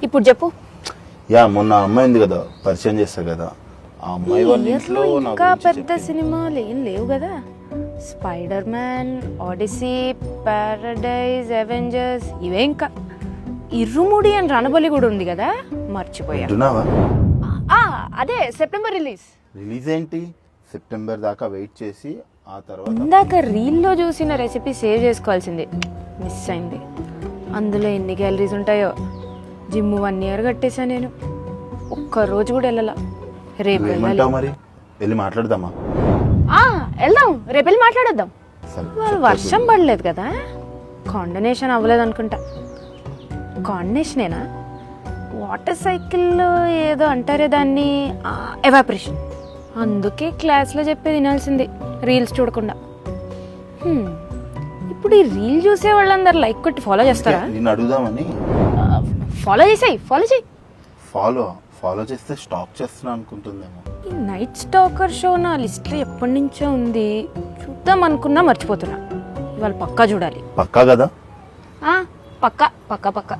ఇప్పుడు చెప్పు. యా మొన్న అమ్మాయి ఉంది కదా పరిచయం చేస్తా కదా, ఆ అమ్మాయి వాళ్ళ ఇంట్లో నా ఇంకా గురించి పెద్ద చెప్పింది. సినిమాలు ఏం లేవు కదా. Spider man, Odyssey, paradise, Avengers ఇవే. ఇంకా ఇర్రుముడి అని రణబలి కూడా ఉంది కదా, మర్చిపోయా. వింటున్నావా? అదే సెప్టెంబర్ రిలీజ్. రిలీజ్ ఏంటి? సెప్టెంబర్ దాకా వెయిట్ చేసి ఆ తర్వాత ఇందాక రీల్లో చూసిన రెసిపీ సేవ్ చేసుకోవాల్సింది, మిస్ అయింది. అందులో ఎన్ని క్యాలరీస్ ఉంటాయో. జిమ్ 1 year కట్టేసా నేను, ఒక్కరోజు కూడా వెళ్ళాల. రేపు వెళ్ళాలి. ఏమంటావు మరి? వెళ్ళి మాట్లాడదామా? వెళ్దాం, రేపు వెళ్ళి మాట్లాడేద్దాం. సరే, వాళ్ళు వర్షం పడలేదు కదా, కాండినేషన్ అవ్వలేదు అనుకుంటా. కాండినేషనేనా? వాటర్ సైకిల్లో ఏదో అంటారే దాన్ని, ఎవాపరేషన్. అందుకే క్లాస్లో చెప్పేది వినాల్సింది, రీల్స్ చూడకుండా. ఇప్పుడు ఈ రీల్ చూసే వాళ్ళందరూ లైక్ కొట్టి ఫాలో చేస్తారా? నిన్ను అడుగుదామని. ఫాలో చేసేయి, ఫాలో చేయి. ఫాలో చేస్తే స్టాప్ చేస్తున్నా అనుకుంటుందేమో. ఈ నైట్ స్టాకర్ షో నా లిస్ట్లో ఎప్పటి నుంచో ఉంది, చూద్దాం అనుకున్నా మర్చిపోతున్నా. ఇవాళ పక్కా చూడాలి. పక్కా కదా? పక్కా పక్కా పక్కా.